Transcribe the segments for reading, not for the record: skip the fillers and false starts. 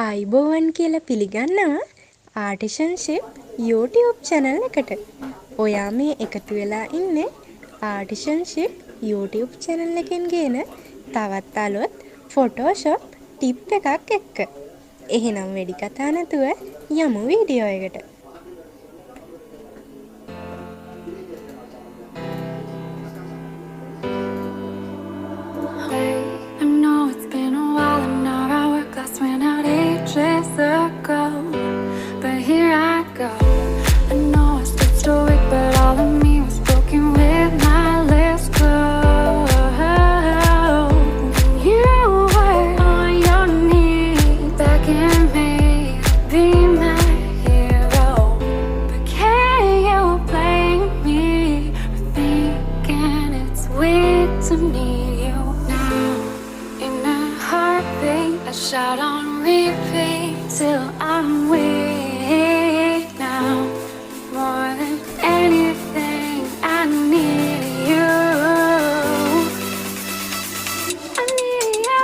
ආයිබෝවන් කියලා පිළිගන්නවා ආටිෂන්ෂිප් YouTube channel එකට. ඔයා මේ එකතු වෙලා ඉන්නේ ආටිෂන්ෂිප් YouTube channel එකෙන් ගේන තවත් අලුත් Photoshop ටිප් එකක් එක්ක. එහෙනම් වෙඩි කතා නැතුව යමු වීඩියෝ එකට. But here I go. I know I stood stoic, but all of me was broken with my lips closed. You were on your knees, begging me to be my hero. But can you blame me for thinking it's weird to need you now? In a heartbeat, I shout on repeat till I'm weak now. More than anything, I need you. I need you.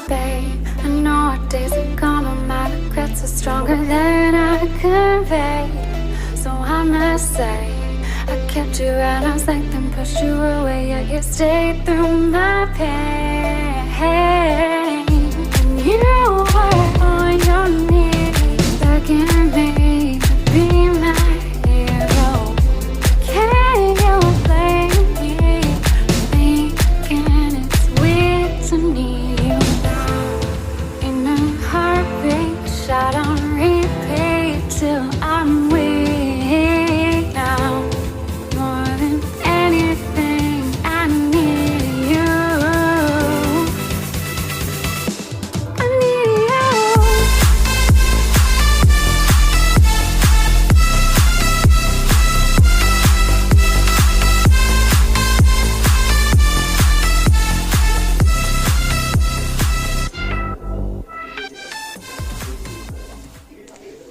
Babe, I know our days are gone, but my regrets are stronger than I convey. So I must say, I kept you at arm's length and pushed you away, yet you stayed through my pain. And you were on your knees, begging me to be my hero. Can you blame me for thinking it's weird to need you now? In a heartbeat, shot on repeat till I'm weak now. More than anything, I need you. I need you.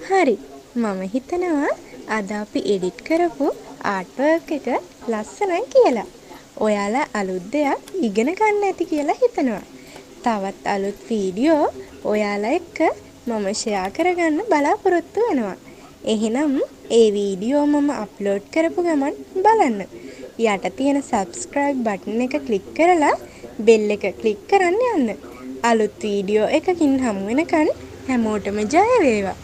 හරි මම හිතනවා අද අපි edit කරපු art work එක ලස්සනයි කියලා. ඔයාලා අලුත් දෙයක් ඉගෙන ගන්න ඇති කියලා හිතනවා. තවත් අලුත් වීඩියෝ ඔයාලා එක්ක මම ෂෙයා කරගන්න බලාපොරොත්තු වෙනවා. එහෙනම් ඒ වීඩියෝ මම අප්ලෝඩ් කරපු ගමන් බලන්න. යට තියෙන subscribe button එක ක්ලික් කරලා bell එක ක්ලික් කරන්න යන්න. අලුත් වීඩියෝ එකකින් හමු වෙනකන් හැමෝටම ජය වේවා.